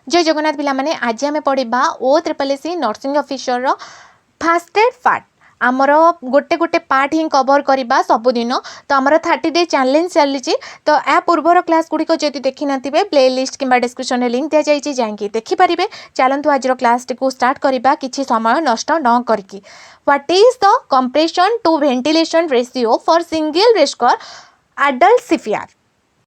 जय जगन्नाथ पिला माने आज आम पढ़ा OSSSC nursing officer first aid part आमर गोटे गोटे पार्ट ही कवर करवा सबुदिन तो आमर 30 डे चैलेंज चली तो या पूर्वर क्लास गुड़िक जब देखी ना प्ले लिस्ट कि डिस्क्रिप्शन लिंक दि जाइए जाकि देखिपारे। चलतु आज क्लास टी स्टार्ट करवा किसी समय नष्ट न करके। What is the compression to ventilation ratio for single rescuer adult CPR.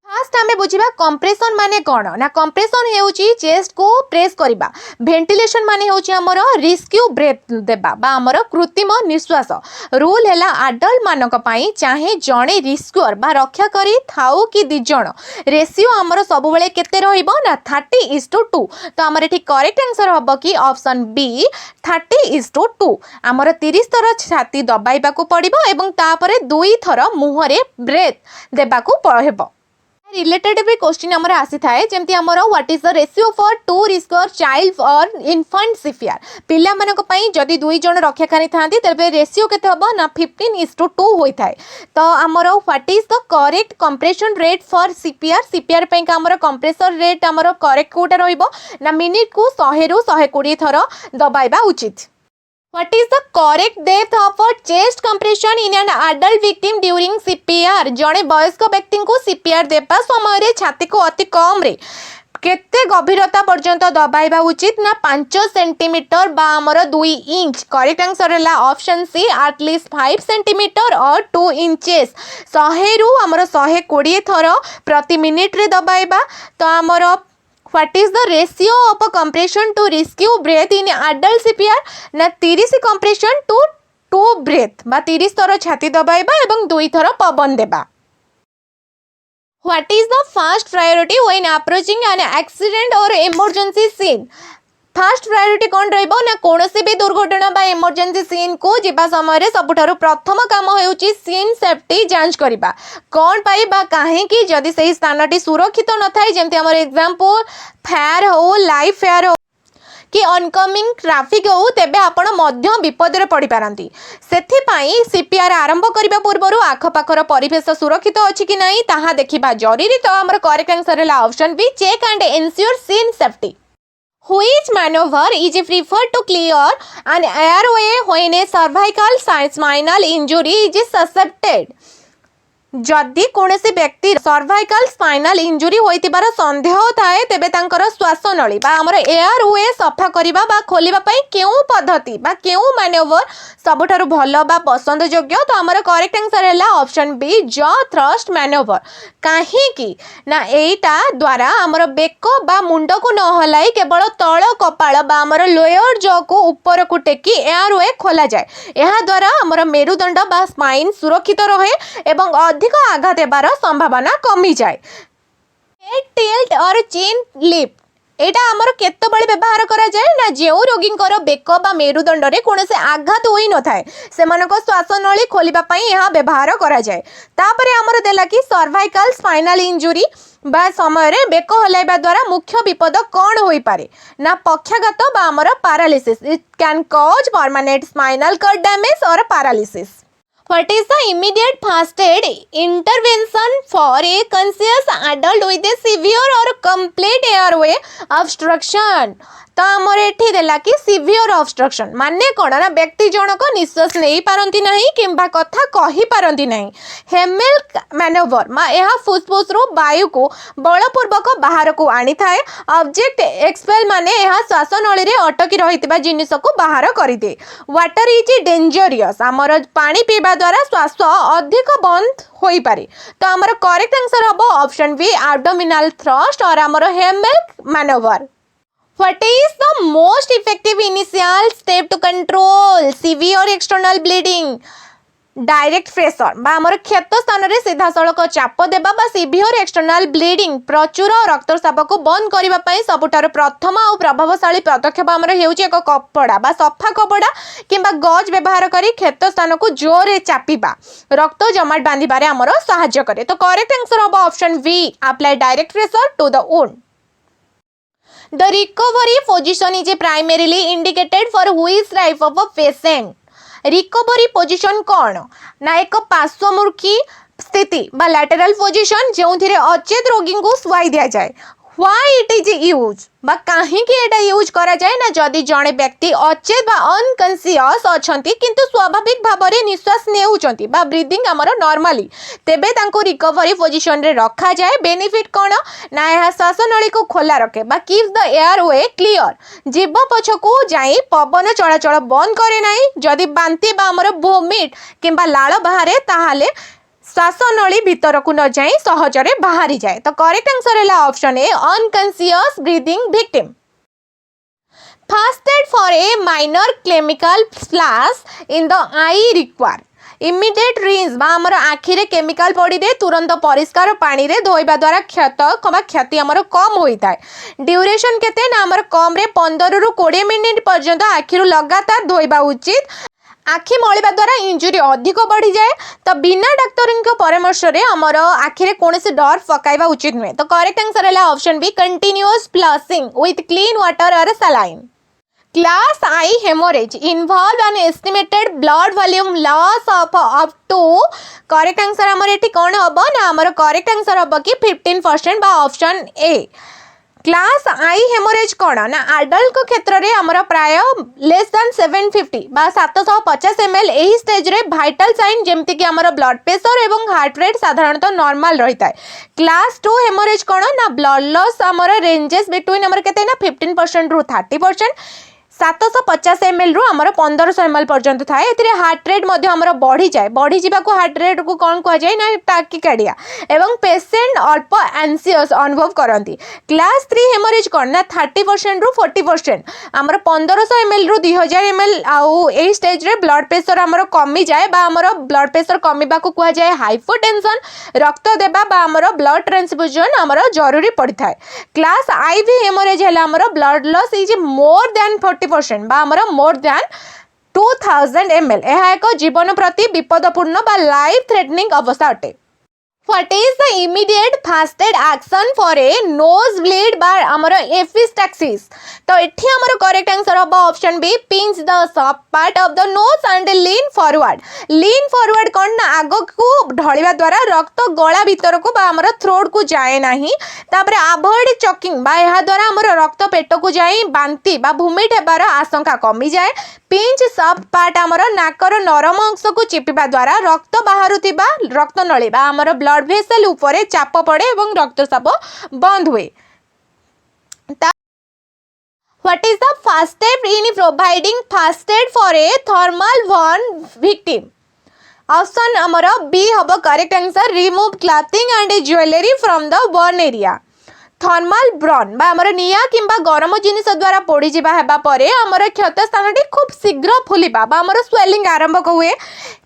First आमे बुझिबा कंप्रेशन माने कौन ना कंप्रेशन हेउची चेस्ट को प्रेस करबा। वेंटिलेशन माने हेउची हमर रेस्क्यू ब्रेथ देबा बा हमर कृत्रिम निश्वास। रूल हैला एडल्ट मानक पई चाहे जणे रिस्क्यूअर बा रक्षा करी थाउ कि दि जण रेशियो हमर सब बेले केते रहइबो ना 30:2। तो हमर एठी करेक्ट आंसर हबो कि ऑप्शन बी 30:2। हमर 30 थर छाती दबाइबा को पड़िबो एवं तापरे 2 थर मुहरे ब्रेथ देबा को पड़िबो। रिलेटेड भी क्वेश्चन हमर आसी थाए जेमति हमर what is the ratio for two rescuer child और इन्फेंट सीपीआर। पिला मानक पई जदी 2 जण रक्षाकारी थांती तबे रेशियो केते हबो ना 15:2 होई थाए। तो हमर what is the correct compression rate for CPR. CPR पई का हमर कंप्रेसर रेट हमर करेक्ट कोटा रहइबो ना मिनिट को 100 रु 120 थर दबाइबा उचित। What is the correct depth of a chest compression in an adult victim during CPR? जड़े वयस्क व्यक्ति को CPR देबा समय रे छाती को अति कम रे केते गभीरता पर्यंत दबाइबा उचित ना 5 सेंटीमीटर बा हमर 2 इंच। करेक्ट आंसर है ऑप्शन सी एटलीस्ट 5 सेंटीमीटर और 2 इंचेस। 100 रु हमर 120 थर प्रति मिनिट रे दबाइबा। तो हमर What is the ratio of a compression to rescue breath in adult CPR? ना 30 compression to 2 breath बा 30 थर छाती दबाइबा एवं 2 थर पवन देबा। What is the first priority when approaching an accident or emergency scene? Fast priority कौन रहिबो ना कोनोसी भी दुर्घटना बा इमरजेंसी सीन को जिबा समय रे सबुठारु प्रथम काम हेउची सीन सेफ्टी जांच करिबा। कौन पाई बा काहे कि जदी सही स्थानटी सुरक्षित न थाई जेमति हमर एग्जांपल फायर हो लाइफ फायर हो कि अनकमिंग ट्रैफिक हो तेबे आपण मध्य विपद रे पड़ी पारंती। सेथि पई सीपीआर आरंभ करिबा पूर्वरु आखपाखर परिवेश सुरक्षित अछि कि नाही ताहा देखिबा जरूरी। तो हमर करेक्ट आंसर है option B check and ensure scene safety. Which maneuver is preferred to clear an airway when a cervical spinal injury is suspected? जदि कोनोसी व्यक्ति सर्वाइकल स्पाइनल इंजुरी होइतिबार संदेह थाए तेबे तांकर श्वास नळी बा हमर एयरवे सफा करिबा बा खोलिबा पई केउ पद्धति बा केउ मैन्युवर सबठारु भलो बा पसंद योग्य। तो हमर करेक्ट आंसर हैला option B jaw thrust manoeuvre. काहे कि ना एटा द्वारा हमर बेक बा मुंड को न हलाई केवल तळ कपाळ बा हमर लोअर जॉ को ऊपर को टेकी एयरवे खोला जाय। एहा द्वारा हमर मेरुदंड बा स्पाइन सुरक्षित रहे एवं अधिक आघात हेबार संभावना कमी जाए। हेड टिल्ट और चेन लिफ्ट एटा हमर केतबेले व्यवहार करा जाए ना जेउ रोगींकर बेक बा मेरुदंड रे कोनोसे आघात होई न थाए सेमानको श्वास नळी खोलिबा पई एहा व्यवहार करा जाए। तापरे हमर देला कि सर्वाइकल स्पाइनल इंजुरी बा समय रे बेक हलाइबा द्वारा मुख्य विपद कौन होई पारे ना पक्षाघात बा हमर paralysis. It can cause permanent spinal cord damage और paralysis. What is the immediate first aid intervention for a conscious adult with a severe or complete airway obstruction? तो हमर एठी देला कि सिवियर ऑब्स्ट्रक्शन माने कोन ना व्यक्ति जनक निश्वास नहीं पारंती नहीं किंबा कथा कहि पारंती नहीं। हेमेल मैन्युवर मा एहा फुसफुस रो वायु को बलपूर्वक बाहर को आनी थाए। ऑब्जेक्ट एक्सपेल माने एहा श्वास नळी रे अटकी रहितबा जिनिस को बाहर करि दे। वाटर इज डेंजरियस हमर पानी पीबा द्वारा श्वास अधिक बंद होई पारे। तो हमर करेक्ट आंसर हबो ऑप्शन बी एब्डोमिनल थ्रस्ट और हमर Hamel manoeuvre. What is the most effective initial step to control severe external bleeding? Direct pressure बा हमर क्षत स्थान रे सीधा सड़क चाप देबा बा सिवियर एक्सटर्नल ब्लीडिंग प्रचुर रक्तस्राव को बंद करबा पई सबुठार प्रथम और प्रभावशाली पदक्षेप हमर हेउची एक कपड़ा बा सफा कपड़ा किंबा गज व्यवहार करी क्षत स्थान को जोर रे चापिबा रक्त जमाट बांधिबारे हमर सहाय्य करे। तो करेक्ट आंसर हबो option B apply direct pressure to the wound. The recovery position is primarily indicated for which type of a patient? Recovery position कौन ना एक पार्श्वमुखी स्थिति बा लैटरल पोजिशन जो अचेत रोगी को शुआई दि जाए। Why it is used बा कहीं एटा यूज करा जाए ना जदि जड़े व्यक्ति अचेत बा अनकनसीयस अछंती किंतु स्वाभाविक भाव में निश्वास नेउचंती बा ब्रीदिंग हमर नॉर्मली तेबे तांको रिकवरी पोजीशन रे रखा जाए। बेनिफिट कौन ना यह श्वासनली को खोला रखे बा keep the air way clear जीव पछकू जाई पवन चलाचल बंद करे नाही। जदि बांती बा हमर वोमिट किंबा लाळ बाहरे ताहाले श्वासनली भीतर को न जाए सहजरे बाहरी जाए। तो करेक्ट आंसर है option A unconscious breathing victim. First aid for A minor chemical splash in the I require immediate rinse बा हमर आखि रे केमिकल पड़ी दे तुरंत परिष्कार पानी रे धोइबा द्वारा क्षति हमर कम होइता है। ड्यूरेशन केते ना हमर कम रे 15 रु 20 मिनिट पर्यंत आखि रु लगातार धोइबा उचित। आखि मलिबा द्वारा इंजुरी अधिक बढ़ी जाए तो बिना डाक्तर परामर्श रे हमर आखि रे कोनोसी डर पकाइबा उचित नुहे। तो करेक्ट आंसर है option B continuous flushing with clean water और saline. Class I hemorrhage involve an estimated blood volume loss of up to correct answer हमर एठी कोन हबो ना हमर करेक्ट आंसर हबो कि 15% बा option A. Class I haemorrhage कौन ना आडल्ट को क्षेत्र में आमर प्राय लेस दैन 750 बा 750 ml यही स्टेज रे भाइटल साइन जमती कि आमर ब्लड प्रेशर एवं हार्ट रेट साधारणतः नॉर्मल रही है। क्लास 2 हेमोरेज कौन ना ब्लड लॉस आमर रेंजेस बिटवीन आमर केते ना 15% रु 30%। 750 ml रु आमर 1500 ml पर्यंत थाए। एथिरे हार्ट रेट मध्ये आमर बढ़ी जाए बढ़ी जीवा को हार्ट रेट को कौन कह जाए ना टाकिकार्डिया एवं पेशेंट अल्प एंसियस अनुभव करती। क्लास 3 हेमोरेज कौन ना 30% रु 40% आमर 1500 ml रु 2000 ml आउ एही स्टेज रे ब्लड प्रेशर आमर कमी जाए बा आमर ब्लड प्रेशर कमीबा को कह जाए हाइपोटेंशन रक्त देबा बा आमर ब्लड ट्रांसफ्यूजन आमर जरूरी पड़ी थाए। क्लास आईवी हेमोरेज है आमर blood loss is more than 40% बा हमर मोर देन 2000 ml यह एक जीवन प्रति विपदपूर्ण बा लाइफ थ्रेटनिंग अवस्था अटे। What is the immediate first aid action for a nose bleed by हमर एपिस्टैक्सिस। तो एठी हमर करेक्ट आंसर हबो option B pinch the soft part of the nose and lean forward. Lean forward कोन ना आगो को ढळिबा द्वारा रक्त गला भीतर को बा हमर थ्रोट को जाए नाही। तापरे अवॉइड चॉकिंग बा यहा द्वारा हमर रक्त पेट को जाई बांती बा भूमिट हेबार आशंका कमी जाए। पिंच सब पार्ट हमर नाकर नरम अंश को चिपिबा द्वारा रक्त बाहरुतिबा रक्त नळी बा हमर ब्लड वेसल ऊपर चाप पड़े एवं रक्तस्राव बंद हुए। What is the first step in providing first aid for a thermal burn victim? Option हमर बी हबो correct answer remove clothing and jewellery from the burn area. Thermal burn बा हमर निया किंबा गरम जिनिस द्वारा पोड़ी जिबा हेबा परे हमर क्षत स्थानटी खूब शीघ्र फुलिबा बा हमर स्वेलिंग आरंभ हुए।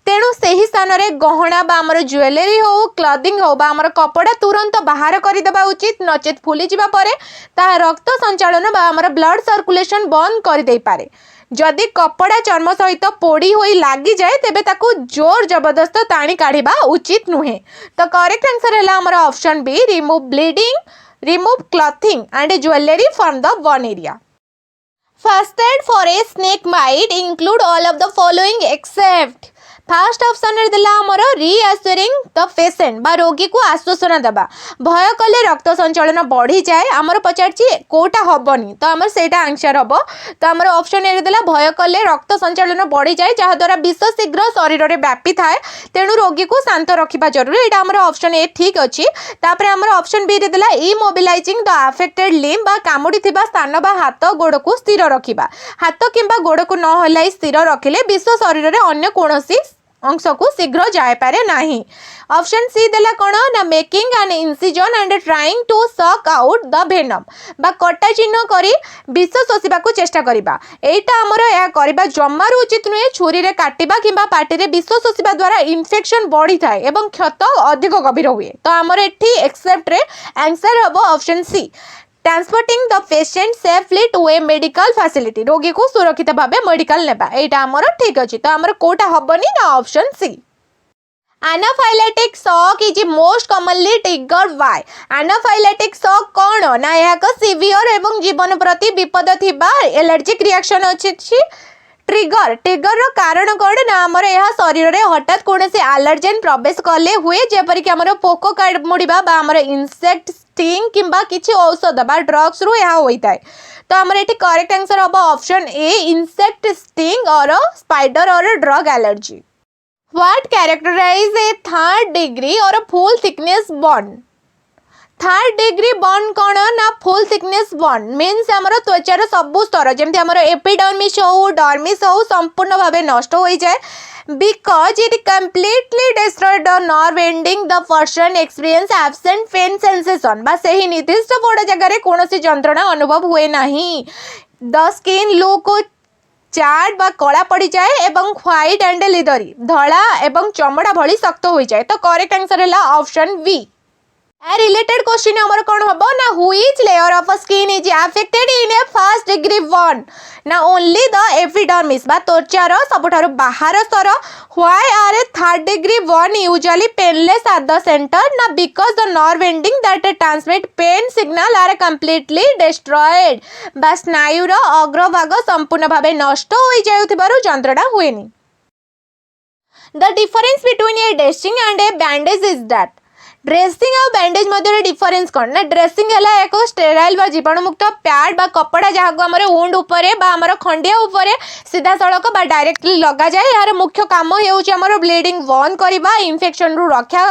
तेणु सही स्थान रे गहना बा हमर ज्वेलरी हो क्लॉथिंग हो बा हमर कपड़ा तुरंत बाहर कर देबा उचित नचेत फुली जिबा परे ता रक्त संचालन बा हमर ब्लड सर्कुलेशन बंद कर देई पारे। जदि कपड़ा चर्म सहित पोड़ी होई लागी जाए तेबे ताकू जोर जबरदस्त ताणी काढिबा उचित नुहे। तो करेक्ट आंसर है हमर option be remove bleeding remove clothing and jewelry from the burn area. First aid for a snake bite include all of the following except fast option रे दिला हमर रीअश्योरिंग द पेशेंट बा रोगी को आश्वासन देबा भय कले रक्त संचालन बढ़ी जाए हमर पचारची कोटा हबनी तो हमर सेटा आंसर हबो। तो हमर ऑप्शन ए रे दिला भय कले रक्त संचालन बढ़ी जाए जहा द्वारा विष शीघ्र शरीर रे व्यापी थाए तेणु रोगी को शांत रखिबा जरूरी एटा हमर ऑप्शन ए ठीक अछि। तापर हमर ऑप्शन बी रे दिला इमोबिलाइजिंग द अफेक्टेड लिम्ब बा कामुडी थिबा स्थान बा हाथ गोड़ को स्थिर रखिबा हाथ किंबा गोड़ को न हलाई स्थिर रखिले विष शरीर रे अन्य कोनोसी अंश को शीघ्र जाए पारे नाही। ऑप्शन सी देला कोन ना making an incision and trying to suck out the venom बा कटा चिन्ह करी विष शोषिबा को चेष्टा करिबा एटा हमर या करिबा जम्मार उचित नुहे। छुरी रे काटिबा किंबा पाटी रे विष शोषिबा द्वारा इन्फेक्शन बढ़ी थाए एवं क्षत अधिक गभीर हुए। तो हमर एठी एक्सेप्ट रे आंसर हबो option C transporting the patient safely to a medical facility रोगी को सुरक्षित भाव मेडिकल नेबा एटा हमर ठीक अछि। तो हमर कोटा हबनी ना option C. Anaphylactic shock is most commonly triggered by anaphylactic shock कोन ना यह सिवियर एवं जीवन प्रति विपद थिबा एलर्जिक रिएक्शन अछि ट्रिगर रो कारण कौन ना आमर यह शरीर में हठात कौन से आलर्जेन प्रवेश कले हुए जेपरिक आमर पोक कामुड़ा बा आमर इनसेक्ट स्टिंग किंबा किसी औषध बा ड्रग्स रु यह होता है। तो आमर ये करेक्ट आंसर हम ऑप्शन ए इनसेक्ट स्टिंग और स्पाइडर और drug allergy. What characterize a third degree or full thickness burn? Third degree burn कौन ना फुल थिकनेस बर्न मीन्स आमर त्वचार सबू स्तर जमी आमर एपिडर्मिस हो डर्मिस हो संपूर्ण भाव नष्ट हो जाए because it completely destroyed the nerve ending the person experience absent pain sensation बा सही निर्दिष्ट बड़ जगह कौन जंत्रणा अनुभव हुए नहीं। द स्किन लुक चार्ट बा कला पड़ जाए एवं व्हाइट एंड लेदरी धड़ा एवं चमड़ा भली शक्त हो जाए। तो करेक्ट आंसर है option B. A related question हमर कौन हम ना which layer of skin is affected in a first degree burn ना only the epidermis बा त्वचार सबुठार बाहर स्तर why are a third degree burn usually painless at the center ना because the nerve ending that transmit pain signal are completely destroyed बा स्नायुर अग्रभाग संपूर्ण भावे नष्ट हो जाउथिबारु जंत्रणा हुएनी। The difference between a dressing and a bandage is that dressing और bandage मध्य difference कौन ना dressing है एक स्टेराइल बा जीवाणुमुक्त पैड बा कपड़ा जहाँ को आमर वुंड उपरे बा आमर खंडिया उपरे सीधा सड़क बा डायरेक्टली लगा जाए यार मुख्य काम होउची आमर ब्लीडिंग बंद करबा इन्फेक्शन रु रक्षा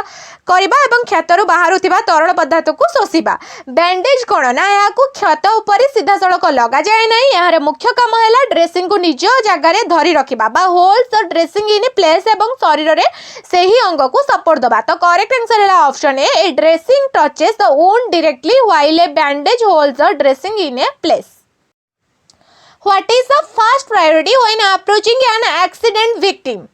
करबा एवं क्षतरु बाहरुथिबा तरल पदार्थ को शोषिबा। बैंडेज कौन ना यहाँ को क्षत उपरे सीधा सड़क लगा जाए नहीं यार मुख्य काम है ड्रेसिंग को निज जगार धरी रखा बा hold the dressing in place एवं शरीर में से ही अंग को सपोर्ट दबा। तो करेक्ट आंसर है option A dressing touches the wound directly while A bandage holds the dressing in a place. What is the first priority when approaching an accident victim?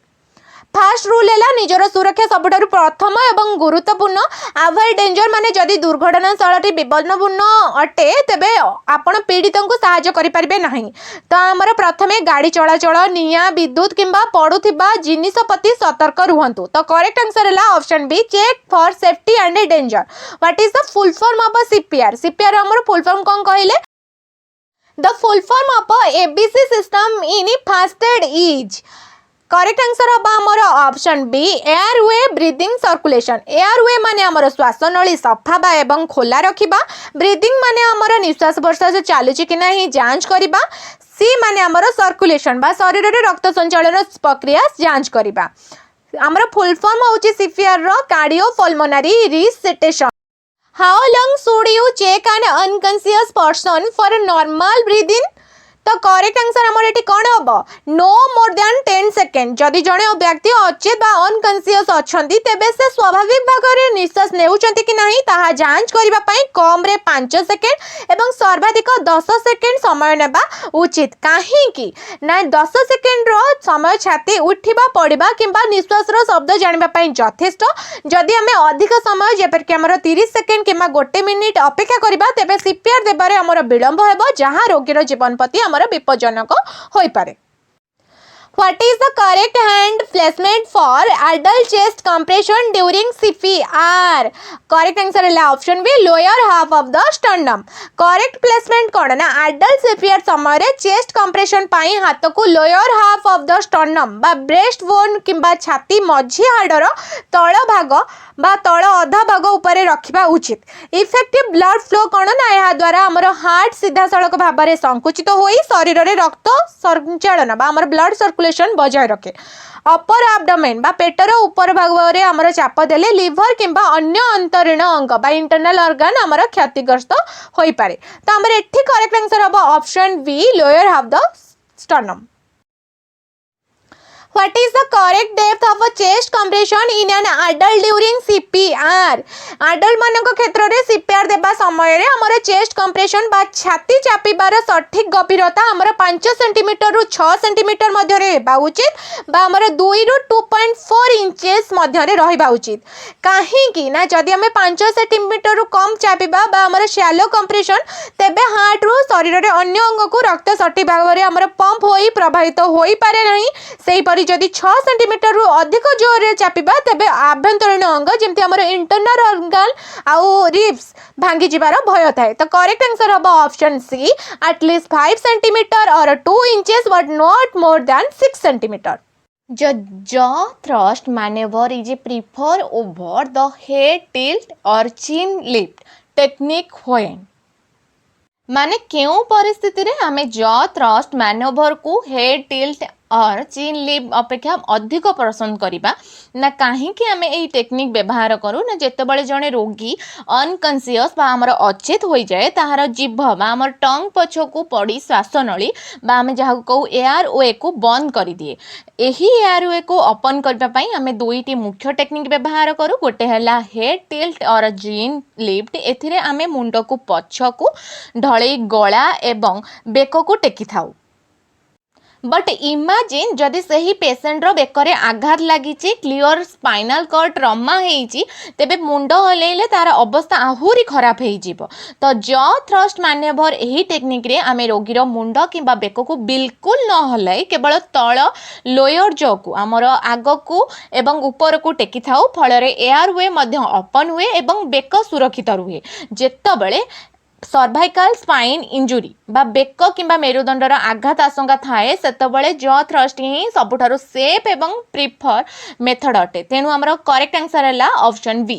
Fast rule है निजर सुरक्षा सबुठारु प्रथम एवं गुरुत्वपूर्ण avoid danger माने जदि दुर्घटना स्थलटी विपन्नपूर्ण अटे तेबे आपण पीड़ित को सहायता करि परिबे नाही। तो आमर प्रथमे गाड़ी चलाचल निया विद्युत किंबा पड़ुथिबा जिनिस प्रति सतर्क रुहंतु। तो करेक्ट आंसर है option B check for safety and danger. What is the full form of CPR? CPR हमर फुल फॉर्म कौन कहले? The full form of ABC system in first aid is correct answer हम आमर option B airway breathing circulation. Airway माने आमर श्वास नली सफा बा एवं खोला रखिबा ब्रीदिंग माने आमर निश्वास प्रश्वास चालुची कि नहीं जांच करिबा सी माने आमर सर्कुलेशन बा शरीर रे रक्त संचालन प्रक्रिया जांच करिबा। आमर फुल फॉर्म होची सीपीआर रो cardiopulmonary resuscitation. How long should you check an unconscious person for normal breathing? तो करेक्ट आंसर हमर एटी कौन हम नो मोर देन 10 सेकेंड। जदि जड़े व्यक्ति अचेत बा अनकॉन्शियस अछंती तेबे से स्वाभाविक भाग में निश्वास नेउचंती कि नहीं ताहा जांच करिबा पई कम रे 5 सेकेंड एवं सर्वाधिक 10 सेकेंड समय नेबा उचित। काहे कि ना 10 सेकेंड रो समय छाती उठिबा पड़िबा किंबा निश्वास रो शब्द जानिबा पई यथेष्ट। जदि हमें अधिक समय जेपर कि हमर 30 सेकेंड किंबा 1 मिनिट अपेक्षा करिबा तेबे सीपीआर देबारे हमर विलंब हेबो जहां रोगीर जीवन प्रति विपज्जनक होई पारे। What is the correct hand placement for adult chest compression during CPR? Correct answer है option B lower half of the sternum। Correct placement कौन ना adult CPR समय रे chest compression पाई हाथ को lower half of the sternum बा breast bone किंबा छाती मझी हाड़र तल भाग बा तल अधा भाग ऊपर रखिबा उचित। इफेक्टिव ब्लड फ्लो कौन ना यह द्वारा हमर हार्ट सीधा सड़क भाव में संकुचित होई शरीर रे रक्त संचालन बा हमर ब्लड सर्कुलेशन बजाय रखे। अपर एब्डोमेन बा पेटर ऊपर भाग रे हमर चाप देले लिवर किंबा अन्य अंतरीण अंग बा इंटरनल ऑर्गन हमर क्षतिग्रस्त होई पारे। तो हमर एठी करेक्ट आंसर हबो option B lower half the sternum. What is the correct depth of a chest compression in an adult during CPR? Adult मानक क्षेत्र रे CPR देबा समय रे हमर चेस्ट कंप्रेशन बा छाती चापिबार सठिक गभीरता हमर 5 सेंटीमीटर रु 6 सेंटीमीटर मध्य रे हेबा उचित बा हमर 2 रु 2.4 इंचेस मध्य रे रहिबा उचित। काहे कि ना जदि हमें 5 सेंटीमीटर रु कम चापिबा बा हमर शैलो कंप्रेशन तेबे हार्ट रु शरीर रे अन्य अंग को रक्त सठिक भाव रे हमर पंप होई प्रभावित होई पारे नहीं। सेही परि जदि 6 सेंटीमीटर रु अधिक जोर रे चापिबा तेबे आभ्यंतरीण अंग जेमति हमर इंटरनल ऑर्गन आउ रिब्स भांगी जिबार भय थाए। तो करेक्ट आंसर हबो ऑप्शन सी एटलीस्ट 5 सेंटीमीटर और 2 inches but not more than 6 centimetre. The jaw thrust maneuver is preferred over the head tilt or chin lift technique when माने क्यों परिस्थिति रे आमे जॉ थ्रस्ट मैनोवर को हेड टिल्ट और चीन लिप अपेक्षा अधिक पसंद करिबा ना कहीं आमे एई टेक्निक व्यवहार करू ना जेतेबेले जणे रोगी अनकॉन्शियस बा हमर अचेत होई जाए ताहार जीभ बा हमर टंग पछ को पड़ी श्वास नली बा आमे जहा को एयर वे को बंद करि दिए। एही एयर वे को ओपन करबा पई आमे दुईटी मुख्य टेक्निक व्यवहार करू। गोटे हला हेड टिल्ट और चीन लिफ्ट एथिरे आमे मुंड को पछ को ढळई गला एवं बेक को टेकी थाउ। बट इमेजिन जदि सही पेसेंट रो बेकरे आघात लगी क्लियर स्पाइनल कॉर्ड ट्रमा हेची तेबे मुंड हलेले तार अवस्था आहुरी खराब हेई जिवो। तो जॉ थ्रस्ट मैनेवर एही टेक्निक रे आमे रोगी रो मुंड किबा बेक को बिल्कुल न हलाई केवल तळ लोअर जॉ को हमर आग को एवं ऊपर को टेकी थाउ फल रे एयर वे मध्य ओपन हुए एवं बेक सुरक्षित रुहे। जेतबेले सर्वाइकल स्पाइन इंजुरी बा बेक किंबा मेरुदंडर आघात आशंका थाए सेतबेले जॉ थ्रस्ट ही सबुठारु सेफ एवं प्रिफर मेथड अटे। तेणु हमर करेक्ट आंसर है option B.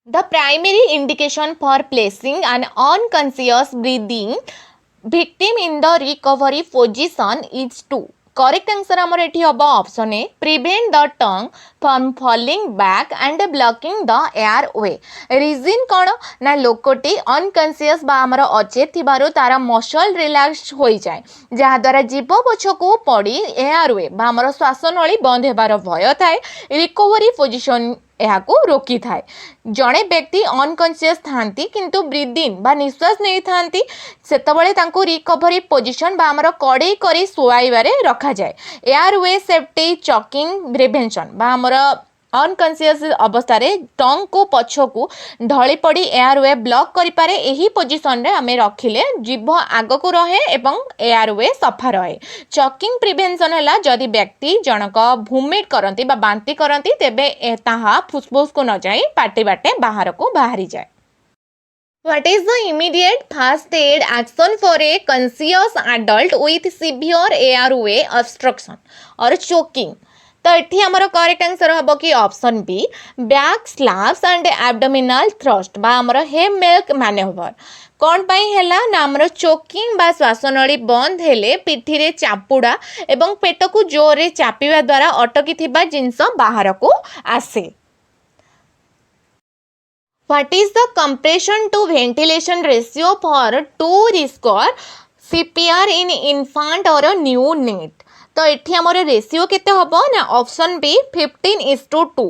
The primary indication for placing an unconscious breathing victim in the recovery position is to correct answer हमर एठी हबो option A prevent the tongue from falling back and blocking the airway. Reason कौन ना लोकटी unconscious बा हमर अचेत थिबारु तारा muscle relax होई जाए जहा द्वारा जीव पछ को पड़ी एयर वे बा हमर श्वास नली बंद हेबार भय थाए रिकवरी पोजिशन को रोकी थाए। जड़े व्यक्ति अनकॉन्शियस थांती किंतु ब्रीदिंग बा निश्वास नहीं थांती सेतबेले तांको रिकवरी पोजिशन बा हमर कड़े करी सुआइबारे रखा जाए। एयर वे सेफ्टी चॉकिंग प्रिवेंशन बा हमर अनकॉन्शियस अवस्था रे टंग को पछ को ढली पड़ी एयर वे ब्लॉक करि पारे। एही पोजिशन रे हमें रखिले जीभ आग को रहे एवं एयर वे सफा रहे। चॉकिंग प्रिवेंशन हला जदि व्यक्ति जनक वोमिट करंती बा बांती करंती तेबे ताहा फुसफुस को न जाई पाटी बाटे बाहर को बाहरी जाए। What is the immediate first aid action for a conscious adult with severe airway obstruction or choking? तो ये आमर करेक्ट आंसर हम कि option be back slaps and abdominal thrust बा आमर हेम मिल्क मैनेवर। कौन पाई हैला ना आमर चोकिंग बा श्वासनली बंद हेले पिठी रे चापुड़ा एवं पेट को जोर रे चापिवा द्वारा अटकी थिबा जिंस बाहर को आसे। What is the compression to ventilation ratio for 2 risker CPR in infant or a neonate? तो ये आमर रेशियो केते हबो ना ऑप्शन बी 15:2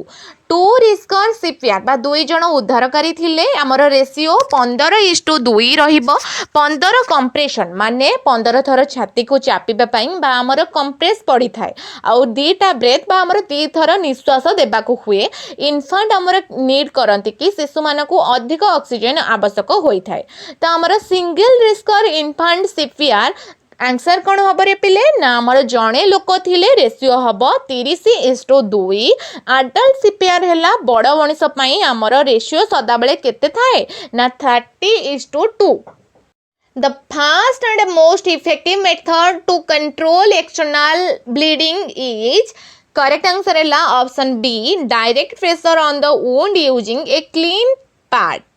2 रिस्कर सीपीआर बा 2 जण उद्धारकारी थिले आमर रेशियो 15:2 रहिबो। 15 कंप्रेशन माने 15 थर छाती को चापिबा पई बा आमर कंप्रेस पड़ी थाए आउ 2टा ब्रेथ बा आमर 2 थर निश्वास देबा को हुए। इन्फांट आमर नीड करंती कि शिशु मान को अधिक ऑक्सीजन आवश्यक होई थाए। तो आमर सिंगल रिस्कर इन्फांट सीपीआर आंसर कौन हम रे पिले ना आमर जड़े लोक थिले रेशियो हम 30:2। आडल्ट सीपीआर है बड़ मनीष आमर रेशियो सदाबले केते थाए ना 30:2। The fast and most effective method to control external bleeding is correct answer है option B direct pressure on the wound using a clean pad।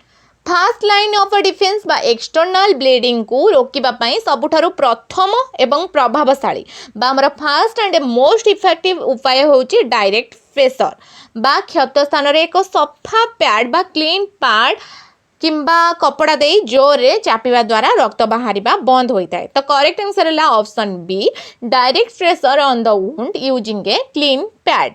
First line of defence बा external bleeding को रोकिबा पई सबुठारु प्रथम एवं प्रभावशाली बा हमर फास्ट एंड मोस्ट इफेक्टिव उपाय होची डायरेक्ट प्रेशर बा क्षत स्थान रे एक सफा पैड बा क्लीन पैड किंबा कपड़ा दे जोर रे चापिवा द्वारा रक्त बाहरिबा बंद होता है। तो करेक्ट आंसर है option B direct pressure on the wound using a clean pad.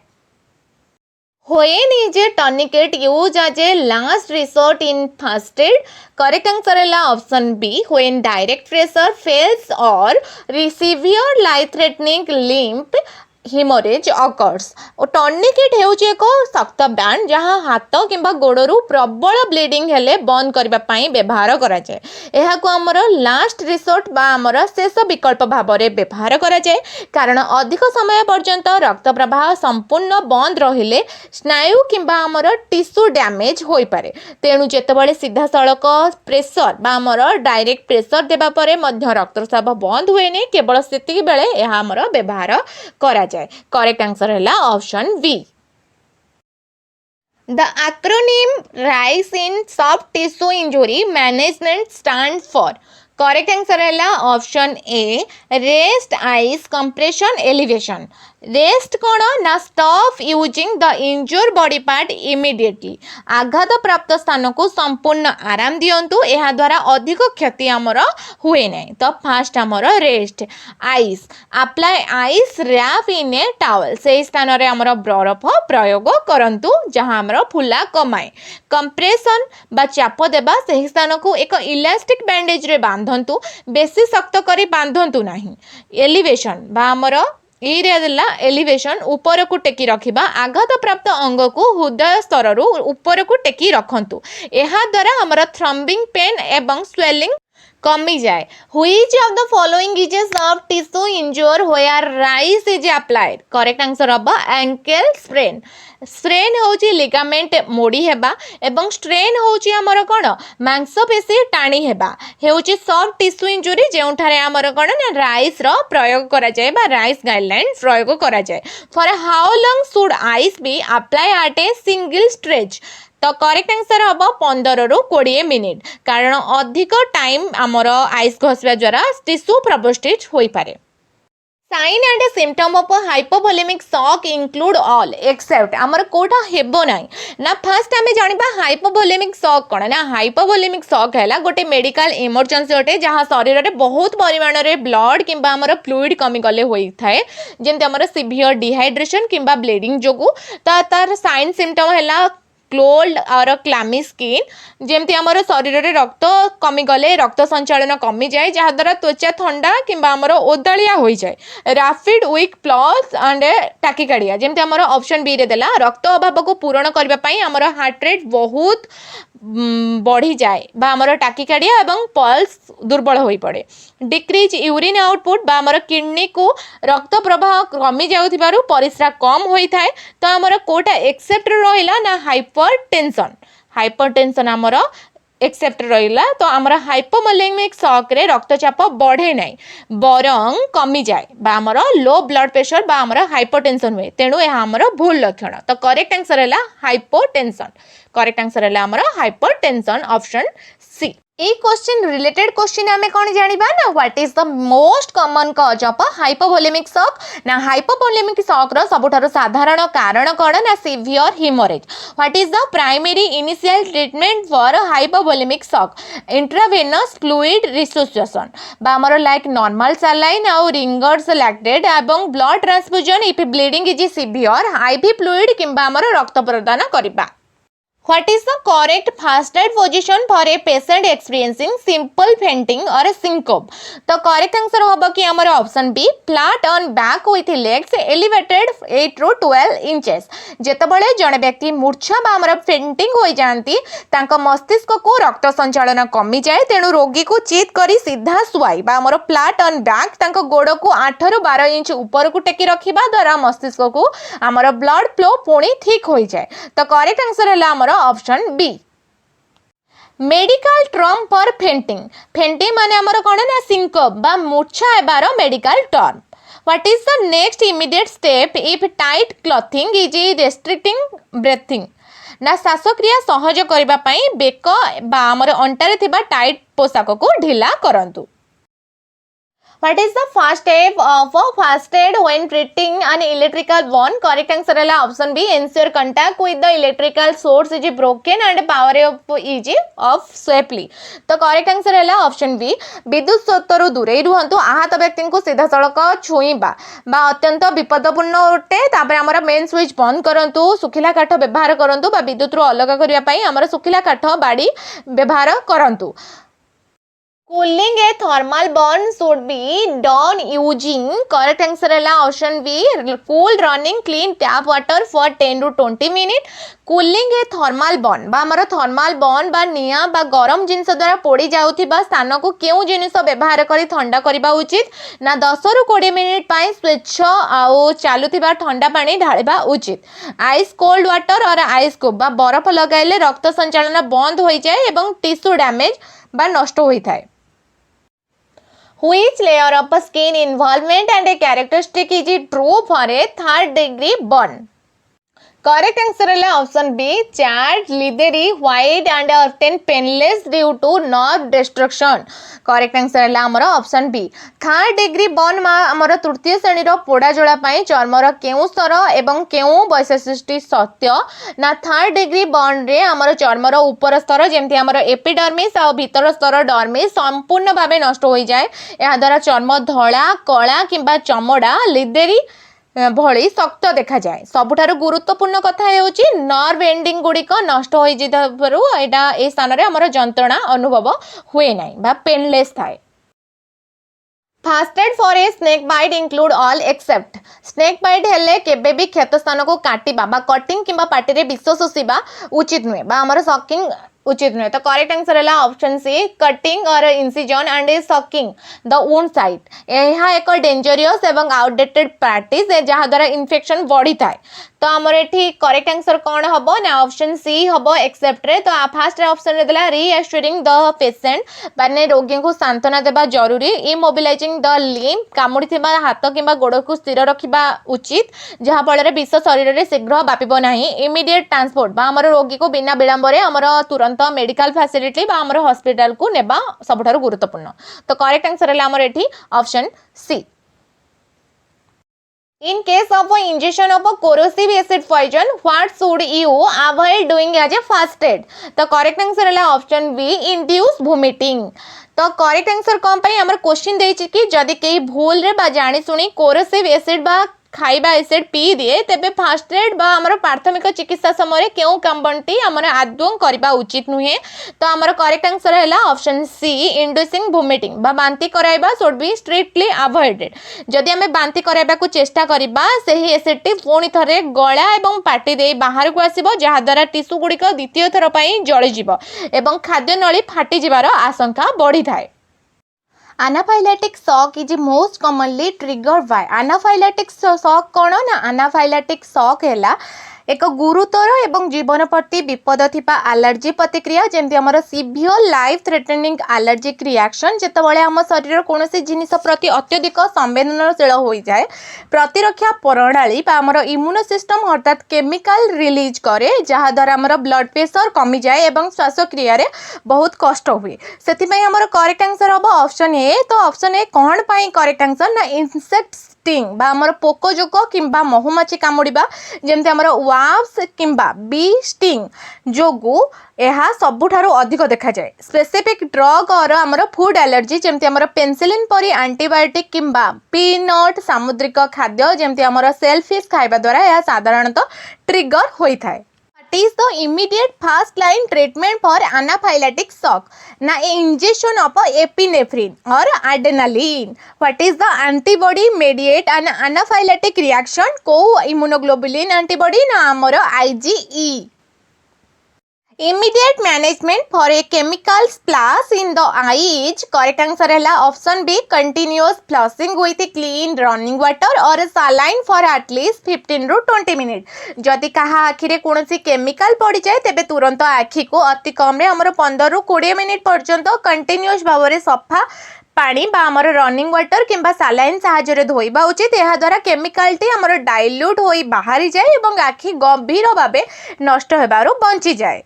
When is a tourniquet used as a last resort in first aid? Correct answer है option B. When direct pressure fails or severe life-threatening limp haemorrhage occurs और tourniquet हेउची एक शक्त band जहाँ हाथ किंबा गोड़रू प्रबल bleeding हेले बंद करबा पई व्यवहार करा जाए। एहाको हमर लास्ट रिसोर्ट बा हमर शेष विकल्प भाव में व्यवहार करा जाए कारण अधिक समय पर्यंत रक्त प्रवाह संपूर्ण बंद रहिले स्नायु किंबा हमर टिश्यू डैमेज होई पारे। तेणु जेतेबेले सीधा सड़क प्रेशर बा हमर डायरेक्ट प्रेशर देबा परे मध्य रक्तस्राव बंद हुए नहीं केवल सेतिकी बेले एहा हमर व्यवहार करा जाए। करेक्ट आंसर है option B. The acronym RISE in soft tissue injury management stands for correct answer है option A rest ice compression elevation. Rest कौन ना stop using the injured body part immediately आघात प्राप्त स्थान को संपूर्ण आराम दियंतु एहा द्वारा अधिक क्षति आमर हुए नहीं। तो फास्ट आमर rest ice apply ice wrap in a towel से स्थान रे आमर बरफ प्रयोग करंतु जहां आमर फुला कमाए। कंप्रेशन बा चाप देबा से स्थान को एक इलास्टिक बैंडेज रे बांधंतु बेसी शक्त करी बांधंतु नहीं। एलिवेशन बा आमर एलिवेशन ऊपर को टेकी रखिबा आघात प्राप्त अंग को हृदय स्तर रु ऊपर को टेकी रखंतु एहा द्वारा हमर थ्रम्बिंग पेन एवं स्वेलिंग कमी जाए। Which of the following is a soft tissue injury where RICE is applied correct answer हबा एंकल स्प्रेन। स्ट्रेन होची लिगामेंट मोड़ी हेबा एवं स्ट्रेन होची हमर कोन मांसपेशी टाणी हेबा हेउची सॉफ्ट टिश्यू इंजुरी जेउठारे हमर कोन ना राइस रो प्रयोग करा जाय बा राइस गाइडलाइन प्रयोग करा जाय। For how long should ice be applied at a single stretch तो करेक्ट आंसर हम 15 रु 20 मिनिट कारण अधिक टाइम आमर आइस घसवा द्वारा टिश्यू प्रबस्टिज होई पारे। Sign and symptom of hypovolemic shock include all except आमर कोटा हेबो नाही ना। फर्स्ट आमे जानिबा हाइपोवोलेमिक शॉक कोन ना। हाइपोवोलेमिक शॉक हैला गोटे मेडिकल इमरजेंसी अटे जहाँ शरीर रे बहुत परिमाण रे ब्लड किंबा आमर फ्लूइड कमी गले होई थाए जेंते आमर सिवियर डिहाइड्रेशन किंबा ब्लीडिंग जोगु तार साइन सिम्पटम हैला क्लोल्ड और क्लामी स्किन जेमती आमर शरीर रे रक्त कमी गले रक्त संचालन कमी जाए जहाँ द्वारा त्वचा ठंडा किंबा आमर ओदालिया हो जाए। रैपिड वीक पल्स एंड टाकिकार्डिया जेमती आमर ऑप्शन बी रे देला रक्त अभाव को पूरण करबा पई आमर हार्ट रेट बहुत बढ़ी जाए बा आमर टाकिकार्डिया एवं पल्स दुर्बल होई पड़े। डिक्रीज यूरिन आउटपुट बा आमर किडनी को रक्त प्रवाह कमी जाउथिबारु परिस्रा कम होई थाए तो आमर कोटा एक्सेप्ट रहिला ना हाइपरटेंशन आमर एक्सेप्ट रहिला तो आमर हाइपोवोलेमिक शॉक रे रक्तचाप बढ़े नहीं बरंग कमी जाए बा आमर लो ब्लड प्रेशर बा आमर हाइपरटेंशन हुए तेणु यह आमर भूल लक्षण। तो करेक्ट आंसर है हाइपोटेंशन। करेक्ट आंसर है आमर hypertension option C. A question related question आमे कौन जानिबा ना what is the most common cause of hypovolemic shock ना। हाइपोवोलेमिक शॉक रो सबुठारो साधारण कारण कोन ना severe haemorrhage. What is the primary initial treatment for hypovolemic shock intravenous fluid resuscitation बा हमर लाइक नॉर्मल सलाइन और रिंगर्स लैक्टेट एवं blood transfusion if bleeding is severe IV fluid किंबा हमर रक्त प्रदान करिबा। What is the correct first aid position for a patient experiencing simple fainting or a syncope? तो correct answer होगा कि हमारा option B flat on back with legs elevated 8 to 12 inches। जेतबले जड़े व्यक्ति मूर्छा बा हमारा फेंटिंग हो जाती तांका मस्तिष्क को रक्त संचालन कमी जाए तेणु रोगी को चित करी सीधा शुआई बा हमारा फ्लैट ऑन बैक तांका गोड़ को 8 ରୁ 12 इंच ऊपर को टेकी रखिबा द्वारा मस्तिष्क को हमारा ब्लड फ्लो पुणी ठीक हो जाए। तो करेक्ट आंसर है हमारा option B. Medical term for fainting fainting माने हमर कोन ना सिंकोप बा मूर्छा हेबार medical term. What is the next immediate step if tight clothing is restricting breathing ना। श्वासक्रिया सहज करबा पई बेक बा हमर अंटारे थिबा टाइट पोशाक को ढिला करंतु। What is the first step of first aid when treating an electrical burn? Correct answer है option B ensure contact with the electrical source is broken and power is off safely। तो correct answer है option B विद्युत स्रोतरु दूरे रुहंतु आहत व्यक्ति को सीधा सड़क छुईबा बा अत्यंत विपदपूर्ण अटे तापर हमर मेन स्विच बंद करंतु सुखिला काठ व्यवहार करंतु बा विद्युत रु अलग करिया पई हमर सुखिला काठ बाड़ी व्यवहार करंतु। Cooling a thermal burn should be done using, correct answer है option B, cool running clean tap water for 10 to 20 minutes. Cooling a thermal burn बा हमर thermal burn बा निया बा गरम जिनस द्वारा पोड़ी जाउथिबा स्थान को केउ जिनिस व्यवहार करी ठंडा करिबा उचित ना 10 रु 20 मिनिट पाई स्वच्छ आउ चालुथिबा ठंडा पानी ढालिबा उचित. आइस कोल्ड वाटर और आइस क्यूब बा बरफ लगाइले रक्त संचालन बंद होई जाए एवं टिश्यू डैमेज बा नष्ट होई थाए. Which layer of skin involvement and a characteristic is true for a third degree burn? Correct answer है option B, charred, leathery, white and often painless due to nerve destruction. Correct answer है हमर option B. Third degree burn हमर तृतीय श्रेणी रो पोड़ा जोड़ा पाई चर्मर केउ स्तर एवं केउ वैशिष्ट्य सत्य ना थर्ड डिग्री बर्न रे हमर चर्मर ऊपर स्तर जेमति हमर एपिडर्मिस आ भीतर स्तर डर्मिस संपूर्ण भाबे नष्ट होई जाए. या द्वारा चर्म धळा कळा किंबा चमड़ा लिदेरी भली शक्त देखा जाए. सबुठारु गुरुत्वपूर्ण कथा हेउची नर्व एंडिंग गुड़िक नष्ट हो जितबारु एटा ए स्थान रे हमर जंत्रणा अनुभव हुए नाही बा पेनलेस थाए. First aid for a snake bite include all except. Snake bite हेले केबे भी क्षत स्थान को काटिबा बा कटिंग किंबा पाटी रे विष शोषिबा उचित नुहे बा हमर सकिंग उचित नुहे. तो करेक्ट आंसर है ऑप्शन सी, कटिंग और incision and sucking the wound site. यह एक डेंजरियस एवं आउटडेटेड प्रैक्टिस जहाँ द्वारा इन्फेक्शन बढ़ी थाए. तो आमर एठी करेक्ट आंसर कौन हम ना ऑप्शन सी हम एक्सेप्ट रे. तो फास्ट ऑप्शन रे देला रीएश्योरिंग द पेशेंट माने रोगी को सांत्वना देबा जरूरी. इमोबिलाइजिंग द लिम्ब कामुड़ी थिबा हाथ किंबा गोड़ को स्थिर रखिबा उचित जहाँ फल रे विष शरीर रे शीघ्र व्यापिबो नाही. इमीडिएट ट्रांसपोर्ट बा हमर रोगी को बिना विलंब रे हमर तुरंत मेडिकल फैसिलिटी बा हमर हॉस्पिटल को नेबा सबठारु गुरुत्वपूर्ण. तो करेक्ट आंसर है हमर एठी option C. In case of an ingestion of a corrosive acid poison, what should you avoid doing as a first aid? तो correct answer है option B, induce vomiting. तो करेक्ट आंसर कौन पाई हमर question देछि कि जदि केही भूल रे बा जानि सुनी कोरोसिव एसिड बा खाइबा एसिड पी दिए तेबे फास्ट एड बा हमर प्राथमिक चिकित्सा समय केउ कामबंटी हमर आदौ करबा उचित नुहे. तो हमर करेक्ट आंसर है ऑप्शन सी, इंड्यूसिंग वोमिटिंग बा बांती कराइबा शुड बी स्ट्रिक्टली अवॉइडेड. जदि हमें बांती कराइबा को चेष्टा करिबा सेही एसिड टी पुणी थरे गळा एवं पाटी दे बाहर को आसीबो जहा द्वारा टिश्यू गुड़िक द्वितीय थर पई जळि जिवो एवं खाद्य नळी फाटी जिवार आशंका बढ़ी थाए. Anaphylactic shock is most commonly triggered by. Anaphylactic shock कौन ना anaphylactic shock है एक गुरुतर एवं जीवन प्रति विपद थिपा एलर्जी प्रतिक्रिया जेमती हमर severe life threatening allergic reaction जेतेबेले हम शरीर कौन जिनिस प्रति अत्यधिक संवेदनशील हो जाए प्रतिरक्षा प्रणाली बा हमर इम्यून सिस्टम अर्थात केमिकल रिलीज करे जहाँ द्वारा हमर ब्लड प्रेशर कमी जाए एवं श्वासक्रिया रे बहुत कष्ट हुए. सेथिपई हमर करेक्ट आंसर हम ऑप्शन ए. तो ऑप्शन ए कौन पाई करेक्ट आंसर ना इंसेक्ट स्टिंग बा हमर पोको जोक किंबा महुमाछी कामुड़िबा जेमती हमर वाव्स किंबा बी स्टिंग जोगु यह सबुठारु अधिक देखा जाए. स्पेसिफिक ड्रग और हमर फूड एलर्जी जेमती हमर पेनिसिलिन परी एंटीबायोटिक किंबा पीनट सामुद्रिक खाद्य जेमती हमर सेलफिश खाइबा द्वारा यह साधारणतः ट्रिगर होई थाए. What is the immediate first line treatment for anaphylactic shock? Na injection of epinephrine or adrenaline. What is the antibody mediate an anaphylactic reaction? को immunoglobulin antibody ना हमर IgE. Immediate management for a chemical splash in the eye is correct answer है option B, continuous flushing with clean running water or saline for at least 15 to 20 minutes. जदि कहा आखि रे कोनोसी chemical पड़ी जाए तेबे तुरंत आखि को अति कम रे हमर 15 ରୁ 20 मिनिट पर्यंत कंटिन्यूअस भाव रे सफा पानी बा हमर रनिंग वाटर किंबा सालाइन साहाय्य धोइबा उचित. यह द्वारा केमिकल टी हमर डाइल्यूट होई बाहरी जाए एवं आखि गंभीर भाबे नष्ट हेबारु बंची जाए.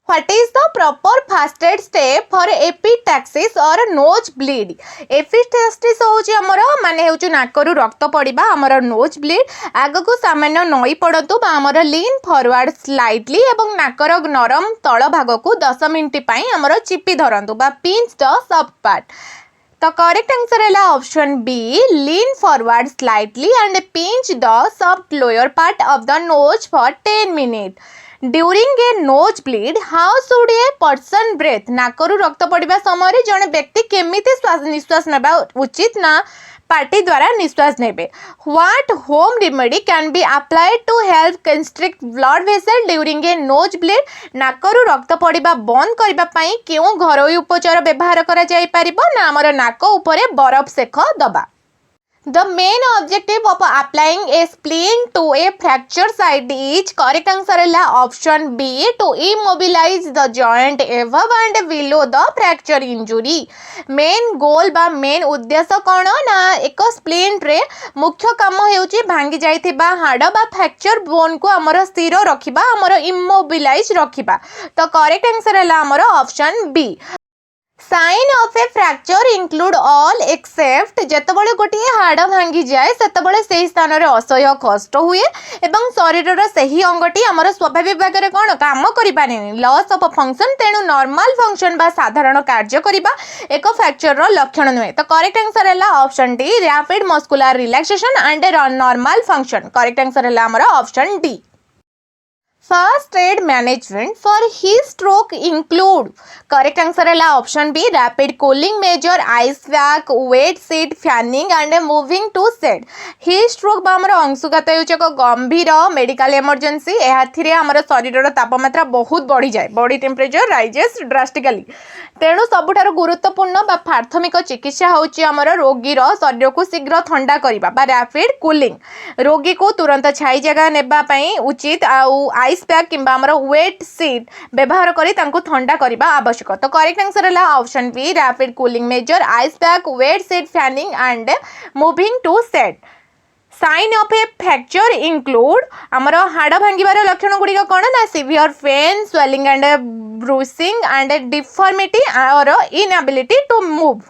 What is the proper first aid step for epistaxis or nose bleed? Epistaxis होउची हमर माने होउची नाकरू रक्त पड़िबा हमर नोज ब्लीड. आग को सामान्य नई पड़तु बा हमर लीन फॉरवर्ड स्लाइटली एवं नाकर नरम तळ भाग को 10 मिनिट पई हमर चिपी धरंतु बा पिंच द सब पार्ट. तो करेक्ट आंसर है option B, lean forward slightly and pinch the soft lower part of the nose for 10 minutes. During a nose bleed how should a person breathe नाकरू रक्त पड़ा समय जड़े व्यक्ति केमिति निश्वास नेबा उचित ना पार्टी द्वारा निश्वास नेबे what home remedy can be applied to help constrict blood vessel during a nose bleed नाकरू रक्त पड़ा बंद करने क्यों घरोई उपचार व्यवहार करा जाई परिबो ना हमर नाक उपरे बरफ सेख दबा The main objective of applying a splint to a fracture site is correct answer है option B to immobilize the joint above and below the fracture injury. Main goal बा main उद्देश्य कौन ना एक स्प्लिंट रे मुख्य काम हेउची भांगी जाइथिबा हाड़ बा फ्रैक्चर बोन को हमर स्थिर रखिबा हमर इमोबिलाइज रखिबा तो करेक्ट आंसर है हमर option B. Sign of a fracture include all except जेतबळे गोटिए हाड़ भांगी जाए सेतबळे सेही स्थान रे असह्य कष्ट हुए एवं शरीर सेही अंगटी हमर स्वाभाविक भाग रे कोन काम करि पारे लॉस ऑफ फंक्शन तेणु नॉर्मल फंक्शन बा साधारण कार्य करिबा एक फ्रैक्चर रो लक्षण नुहे तो करेक्ट आंसर है option D rapid muscular relaxation and normal function correct answer है हमर option D. First aid management for heat stroke include correct answer है option B rapid cooling measure ice pack wet sheet fanning and moving to set. heat stroke बा हमर अंशुघात हेउचे एक गंभीर medical emergency एहाथिरे हमर शरीर तापमात्रा बहुत बढ़ी जाए बॉडी टेम्परेचर राइजेस ड्रास्टिकली तेणु सबुठार गुरुत्वपूर्ण बा प्राथमिक चिकित्सा होची हमर रोगीर शरीर को शीघ्र ठंडा करिबा बा रैपिड कूलिंग रोगी को तुरंत छाई जगह नेबा पई उचित आउ आइस पैक किंबा हमर वेट सीट व्यवहार करी तांको ठंडा करिबा आवश्यक तो करेक्ट आंसर है option B rapid cooling measure ice pack wet sheet fanning and moving to shade. Sign of a fracture include हमर हाड़ भांगिबार लक्षण गुड़िक कौन ना severe pain swelling and bruising and deformity और inability to move.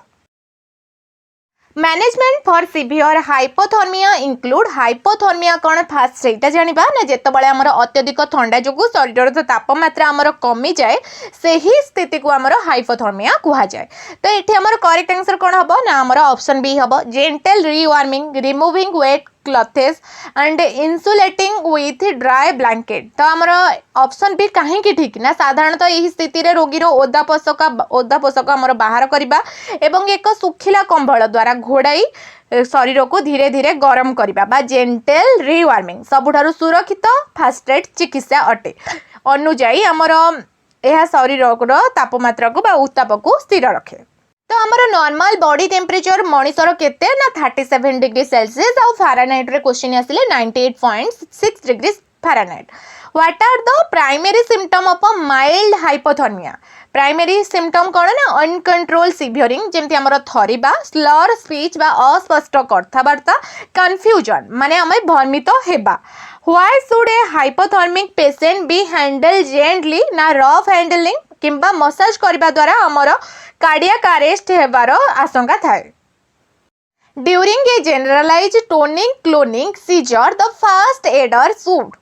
Management for severe hypothermia include hypothermia कौन first से जानिबा ना जेतबळे हमर अत्यधिक ठंडा जोगु शरीर तापमात्रा हमर कमी जाए से ही स्थिति को हमर हाइपोथर्मिया कहा जाए तो एठी हमर करेक्ट आंसर कौन हबो ना हमर ऑप्शन बी हबो gentle rewarming removing wet clothes and insulating with dry blanket तो हमर ऑप्शन बी कहीं ठीक ना साधारणतः यही स्थिति रे रोगीर ओदा पोषक हमर बाहर करबा एवं एक सुखिला कंबल द्वारा घोड़ाई शरीर को धीरे धीरे गरम करबा बा जेंटल रिवार्मिंग सबुठारु सुरक्षित फास्ट एड चिकित्सा अटे अनुजाई हमर यह शरीर को तापमात्रा को बा उत्ताप को स्थिर रखे. तो हमर नॉर्मल बॉडी टेम्परेचर मनीषर केते ना 37 डिग्री सेल्सियस और फारेनहाइट रे क्वेश्चन आसिले 98.6 degree Fahrenheit. What are the primary symptom of a mild hypothermia primary symptom कौन ना अनकंट्रोल सिवियरिंग जेमती हमर थरिबा स्लर स्पीच बा अस्पष्ट कथावार्ता कंफ्यूजन माने हमें भ्रमित हेबा. Why should a hypothermic patient be handled gently ना रफ हैंडलिंग किंबा मसाज करबा द्वारा हमर कार्डियक अरेस्ट हेबार आशंका थाए. During a generalized tonic clonic seizure the first एडर शुड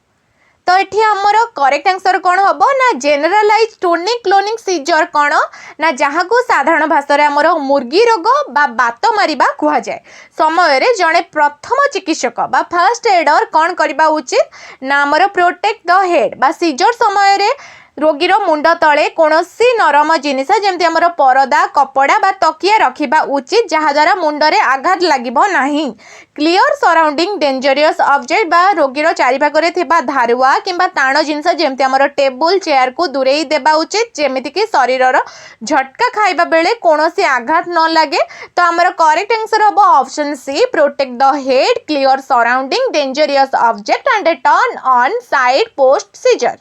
तो ये आमर करेक्ट आंसर कौन हम ना जनरलाइज टोनिक क्लोनिंग सीजर कौन ना जहाँ को साधारण भाषा आमर मुर्गी रोग बा बात मारिबा कह जाए समय रे जड़े प्रथम चिकित्सक बा फास्ट एडर कौन करबा उचित ना आमर प्रोटेक्ट द हेड बा सीजर समय रे रोगीर मुंड तले कौनसी नरम जिनिस जमती आमर परदा कपड़ा बा तकिया रखिबा उचित जहाद्वारा मुंडरे आघात लागिबो नाही. क्लियर सराउंडिंग डेंजरियस ऑब्जेक्ट बा रोगीर चारिपाखरे थिबा धारुआ किंबा ताण जिनिस जमती आमर टेबुल चेयर को दूरेई देबा उचित जेमिति कि शरीरर झटका खाइबा बेले कौनसी आघात न लागे. तो आमर करेक्ट आंसर हबो option C protect the head clear surrounding dangerous object and turn on side post seizure.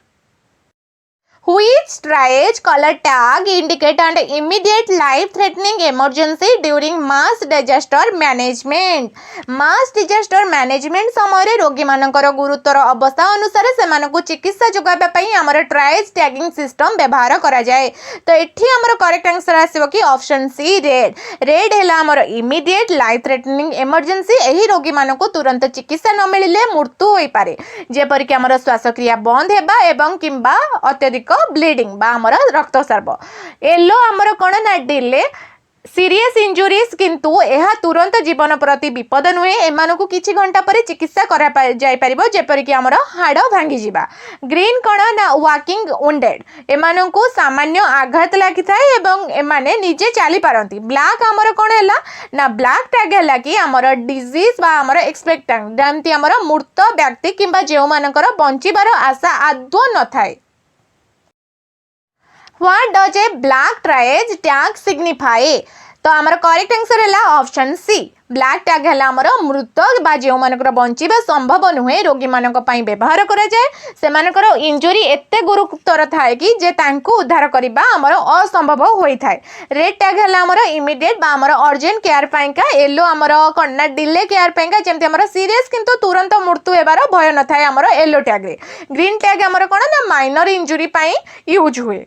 Which triage color tag indicate an immediate life-threatening emergency during mass disaster management? Mass disaster management समय रोगी मानकर गुरुतर अवस्था अनुसार से चिकित्सा जोगाइबा पई हमर tries tagging system व्यवहार करा जाए. तो एठी हमर करेक्ट आंसर आसीबो कि ऑप्शन सी रेड. रेड हैला हमर इमीडिएट लाइफ थ्रेटनिंग इमरजेंसी एही रोगी मानक तुरंत चिकित्सा न मिलिले मृत्यु होई पारे जेपर कि हमर श्वासक्रिया बंद हेबा एवं किंबा अत्यधिक ब्लीडिंग बा हमर रक्तस्राव. येलो हमर कोन ना डिले सीरियस इंजुरीज किंतु यह तुरंत जीवन प्रति विपद नुहे एमानकु किछि घंटा पर चिकित्सा करा जाय परिबो जेपरि कि हमर हाड़ भांगी जिबा। ग्रीन कण ना वाकिंग वुंडेड एमानकु सामान्य आघात लागि थाए एवं एमाने निजे चली पारंती। ब्लैक हमर कोन हैला ना ब्लैक टैग हैला कि हमर डिजीज बा हमर एक्सपेक्टेंट जेमति हमर मृत व्यक्ति किंबा जेउ मानकर बंचिबार आशा आदौ न थाए। What does a black triage tag signify? तो आमर करेक्ट आंसर है ऑप्शन सी। ब्लैक टैग है आमर मृत बा जो मानकर बंचिबा संभव नुहे रोगी मानक पई व्यवहार करा जाए से मानकर इंजुरी एते गुरुतर थाए कि जे तांको उद्धार करबा आमर असंभव होई थाए। रेड टैग है आमर इमीडिएट बा आमर अर्जेंट केयर पाइका। येलो आमर कन्ना डिले केयर पाइका जेमति आमर सीरियस किंतु तुरंत मृत्यु हेबार भय न थाए आमर येलो टैग रे। ग्रीन टैग आमर कोन ना माइनर इंजुरी पई यूज हुए।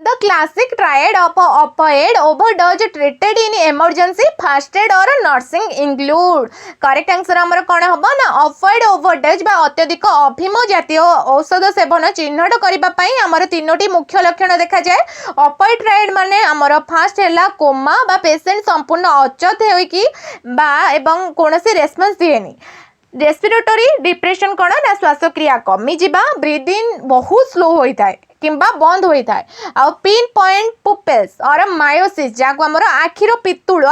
The classic triad of opioid overdose treated in emergency, first aid or nursing include. Correct answer हमर कोन हबो ना opioid overdose बा अत्यधिक अफिम जातीय औषध सेवन चिन्हट करिबा पई हमर तीनोटी मुख्य लक्षण देखा जाए। opioid triad माने हमर फर्स्ट हैला कोमा बा पेशेंट संपूर्ण अचेत होई कि बा एवं कोनोसी रेस्पॉन्स दिएनी। रेस्पिरेटरी डिप्रेशन कोन ना श्वासक्रिया कमी जिबा ब्रीदिंग बहुत स्लो होई थाए किंबा बंद होई थाए। आ पिन पॉइंट पुपेल्स और मायोसिस जाको हमर आखिर पितुळ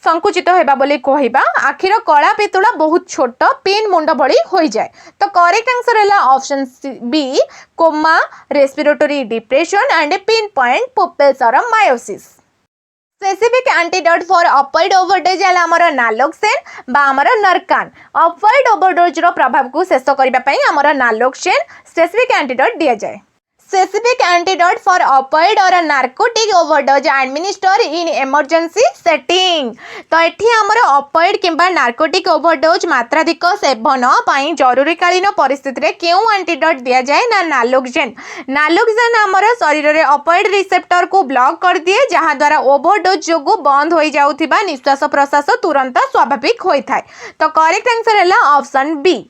संकुचित हेबा बोली कहिबा। आखिर कला पितुळ बहुत छोट पिन मुंड भली होई जाए। तो करेक्ट आंसर हैला option B coma respiratory depression and pin point pupils और miosis. Specific antidote for opioid overdose है हमर नालोक्सेन बा हमर नरकान। ऑपियोइड ओवरडोज रो प्रभाव को शेष करबा पई हमर नालोक्सेन स्पेसिफिक एंटीडोट दिया जाए। Specific antidote for opioid or narcotic overdose administered in emergency setting. तो एठी हमर opioid किंबा narcotic overdose मात्राधिक सेवन पई जरूरीकालीन परिस्थिति रे केउ एंटीडोट दिया जाए ना नालोक्सेन। नालोक्सेन हमर शरीर रे opioid रिसेप्टर को ब्लॉक कर दिए जहां द्वारा ओवरडोज जोगु बंद होई जाउथिबा निश्वास प्रश्वास तुरंत स्वाभाविक होई थाए। तो करेक्ट आंसर हैला ऑप्शन बी।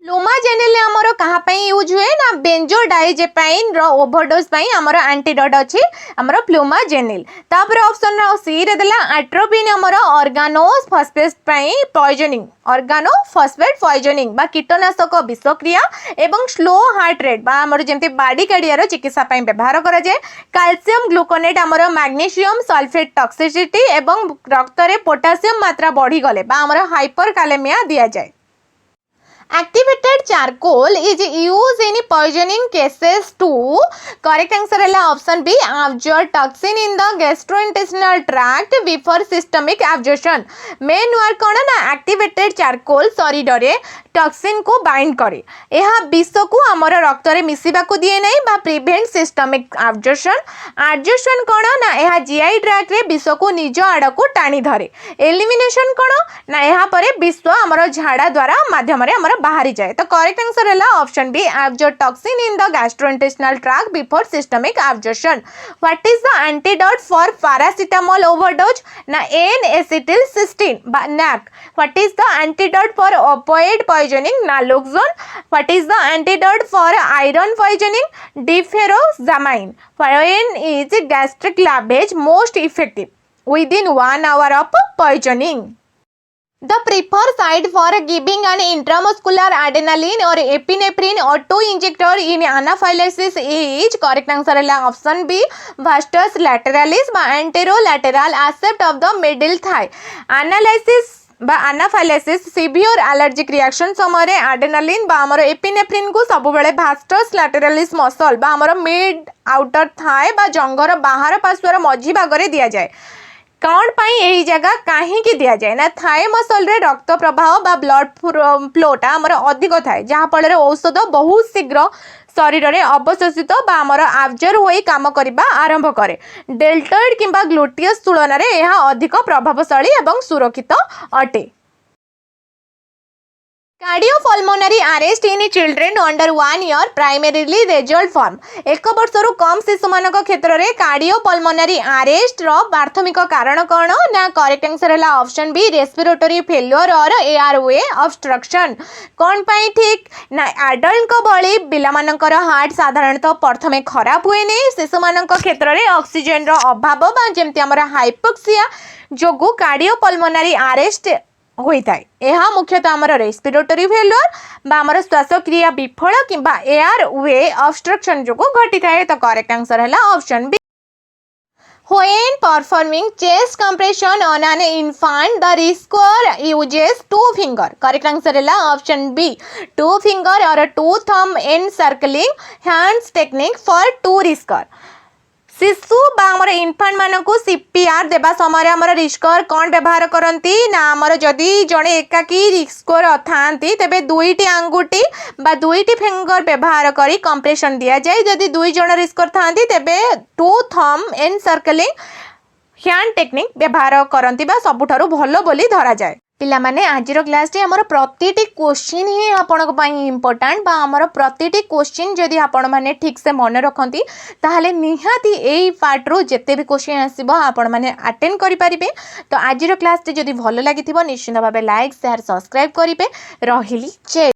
लुमाजेनिल हमर कहा पई यूज हुए ना बेंजोडाइजेपाइन रो ओवरडोज पई हमर एंटीडोट अछि हमर फ्लुमाजेनिल। तापर ऑप्शन रो सी रे देला एट्रोपिन हमर ऑर्गेनोफॉस्फेट पई पॉइजनिंग ऑर्गेनोफॉस्फेट पॉइजनिंग बा कीटनाशक विषक्रिया एवं स्लो हार्ट रेट बा हमर जेंति बाडी कार्डियर चिकित्सा पई व्यवहार करा जाए। कैल्शियम ग्लूकोनेट हमर मैग्नीशियम सल्फेट टॉक्सिसिटी एवं रक्त रे पोटेशियम मात्रा बढ़ी गले बा हमर हाइपरकालेमिया दिया जाए। Activated charcoal is used in poisoning cases too. Correct answer है option B. Absorb toxin in the gastrointestinal tract before systemic absorption. Main work कौन ना activated charcoal शरीर रे टॉक्सिन को बाइंड करे। यह विष को हमर रक्त रे मिसिबा को दिए नहीं बा प्रिवेंट सिस्टमिक एब्जॉर्प्शन। एब्जॉर्प्शन कौन ना यह जीआई ट्रैक्ट रे विष को निज आड़ को टाणी धरे। एलिमिनेशन कौन ना यह परे विष हमर झाड़ा द्वारा माध्यम रे हमर बाहरी जाए। तो करेक्ट आंसर है option be absorb toxin in the gastrointestinal tract before systemic absorption. What is the antidote for paracetamol overdose ना N-acetylcysteine बा NAC। What is the antidote for opioid poisoning naloxone। What is the antidote for iron poisoning? Deferozamine। When is gastric lavage most effective? Within 1 hour of poisoning. The preferred site for giving an intramuscular adrenaline or epinephrine auto-injector in anaphylaxis is correct answer है option B vastus lateralis by anterolateral aspect of the middle thigh। Analysis बा एनाफाइलेसिस severe allergic reaction समय adrenaline बा हमर epinephrine को सब बेले vastus लैटेरालिस muscle बा हमर मिड आउटर थाए बा जंगर बाहर पार्श्वर मझी भाग रे दिया जाए। कौन पाई यही जगह कहीं दिया जाए ना थाए मसल रे रक्त प्रवाह बा ब्लड फ्लोटा हमर अधिक थाए जहाँ फल औषध बहुत शीघ्र शरीर रे अवशोषित बा हमर एब्जॉर्ब होई काम करिबा आरंभ करे। डेल्टॉइड किंबा ग्लूटियस तुलन रे यह अधिक प्रभावशाली एवं सुरक्षित अटे। Cardiopulmonary arrest in children under 1 year primarily result form 1 वर्षरू कम शिशु मान क्षेत्र में कार्डियोपल्मोनरी अरेस्ट रो प्राथमिक कारण कौन ना करेक्ट आंसर है ऑप्शन बी रेस्पिरेटरी फेल्योर और एयरवे ऑब्स्ट्रक्शन कौन पाई ठीक ना एडल्ट को भली पिलामानकर हार्ट साधारणतः प्रथमे खराब हुए नहीं शिशु मान क्षेत्र में ऑक्सीजन रो अभाव जमती आमर हाइपोक्सिया जोगु कार्डियोपल्मोनरी अरेस्ट होता है यह मुख्यतः आमर रेस्पिरेटरी फेल्योर आमर श्वासक्रिया विफल किंबा एयर वे ऑब्स्ट्रक्शन जो घटी थाए तो करेक्ट आंसर है option B When performing chest compression on an infant, the risker uses 2 finger. Correct answer है option B. 2 finger or 2 thumb encircling hands technique for 2 risker. शिशु बामर इनफांट मानक सीपीआर देवा समय आमर रिस्कर कौन व्यवहार करती ना आमर जदि जड़े एकाकी रिस्कर था तेबे 2टी आंगुठी बा 2टी फिंगर व्यवहार करी कंप्रेशन दिया जाए जदि 2 जण रिस्कर था तेबे 2 थंब एनसर्कलिंग हैंड टेक्निक व्यवहार करती बा सबुठारु भलो बोली धरा जाए पिला माने आजिर क्लास टी हमर प्रतिटी क्वेश्चन ही आपनक पई इम्पोर्टेंट बा हमर प्रतिटी क्वेश्चन जदि आपण माने ठीक से मन रखंती ताहले निहाती एई पार्ट रो जते भी क्वेश्चन आसीबो आपण माने अटेंड करि परिबे तो आजिर क्लास टी जदि भलो लागिथिबो निश्चित भाबे लाइक शेयर सब्सक्राइब करिवे रहिली जय